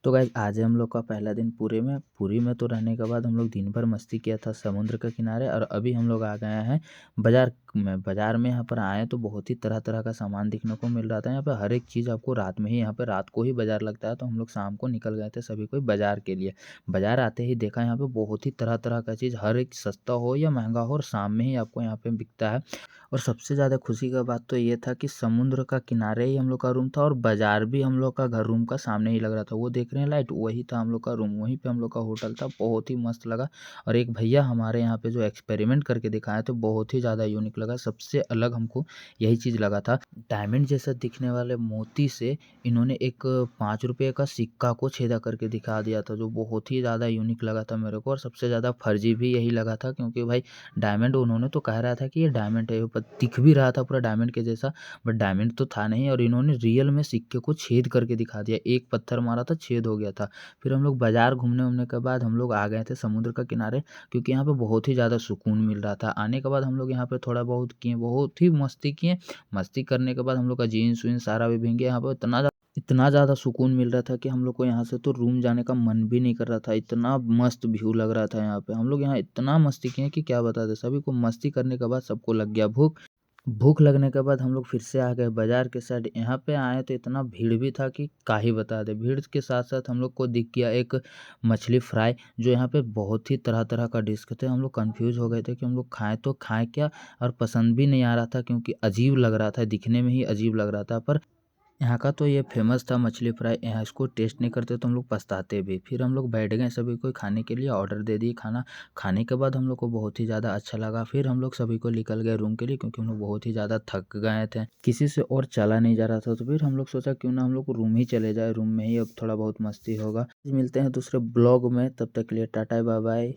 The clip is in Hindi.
तो गाइस आज है हम लोग का पहला दिन पुरी में तो रहने के बाद हम लोग दिन भर मस्ती किया था समुद्र के किनारे। और अभी हम लोग आ गए हैं बाजार में यहाँ पर आए तो बहुत ही तरह तरह का सामान दिखने को मिल रहा था। यहाँ पे हर एक चीज़ आपको रात में ही, यहाँ पे रात को ही बाजार लगता है। तो हम लोग शाम को निकल गए थे सभी कोई बाजार के लिए। बाजार आते ही देखा यहाँ पे बहुत ही तरह तरह का चीज़, हर एक सस्ता हो या महंगा हो, और शाम में ही आपको यहाँ पे बिकता है। और सबसे ज़्यादा खुशी का बात तो ये था कि समुद्र का किनारे ही हम लोग का रूम था और बाजार भी हम लोग का घर रूम का सामने ही लग रहा था। वो देख रहे हैं लाइट, वही था हम लोग का रूम, वहीं पे हम लोग का होटल था। बहुत ही मस्त लगा। और एक भैया हमारे यहाँ पे जो एक्सपेरिमेंट करके दिखाए थे, बहुत ही ज़्यादा यूनिक लगा। सबसे अलग हमको यही चीज़ लगा था। डायमंड जैसा दिखने वाले मोती से इन्होंने एक 5 रुपये का सिक्का को छेदा करके दिखा दिया था, जो बहुत ही ज़्यादा यूनिक लगा था मेरे को। और सबसे ज़्यादा फर्जी भी यही लगा था, क्योंकि भाई डायमंड उन्होंने तो कह रहा था कि ये डायमंड है, पर दिख भी रहा था पूरा डायमंड के जैसा, बट डायमंड तो था नहीं। और इन्होंने रियल में सिक्के को छेद करके दिखा दिया। एक पत्थर मारा था, छेद हो गया था। फिर हम लोग बाजार घूमने के बाद हम लोग आ गए थे समुद्र का किनारे, क्योंकि यहाँ पे बहुत ही ज़्यादा सुकून मिल रहा था। आने के बाद हम लोग यहाँ पे थोड़ा बहुत किए, बहुत ही मस्ती किए। मस्ती करने के बाद हम लोग का जीन्स वीन्स सारा भी भींगे। यहाँ पे इतना ज़्यादा सुकून मिल रहा था कि हम लोग को यहाँ से तो रूम जाने का मन भी नहीं कर रहा था। इतना मस्त व्यू लग रहा था यहाँ पे। हम लोग यहाँ इतना मस्ती किए कि क्या बता दें। सभी को मस्ती करने के बाद सबको लग गया भूख। भूख लगने के बाद हम लोग फिर से आ गए बाजार के साइड। यहाँ पे आए तो इतना भीड़ भी था कि क्या ही बता दें। भीड़ के साथ साथ हम लोग को दिख गया एक मछली फ्राई, जो यहाँ पे बहुत ही तरह तरह का डिश थे। हम लोग कंफ्यूज हो गए थे कि हम लोग खाएं तो खाएं क्या, और पसंद भी नहीं आ रहा था क्योंकि अजीब लग रहा था, दिखने में ही अजीब लग रहा था। पर यहाँ का तो ये फेमस था मछली फ्राई। यहाँ इसको टेस्ट नहीं करते तो हम लोग पछताते भी। फिर हम लोग बैठ गए सभी को खाने के लिए, ऑर्डर दे दिए खाना। खाने के बाद हम लोग को बहुत ही ज़्यादा अच्छा लगा। फिर हम लोग सभी को निकल गए रूम के लिए, क्योंकि हम लोग बहुत ही ज़्यादा थक गए थे, किसी से और चला नहीं जा रहा था। तो फिर हम लोग सोचा क्यों ना हम लोग रूम ही चले जाए, रूम में ही अब थोड़ा बहुत मस्ती होगा। मिलते हैं दूसरे ब्लॉग में, तब तक के लिए टाटा बाय बाय।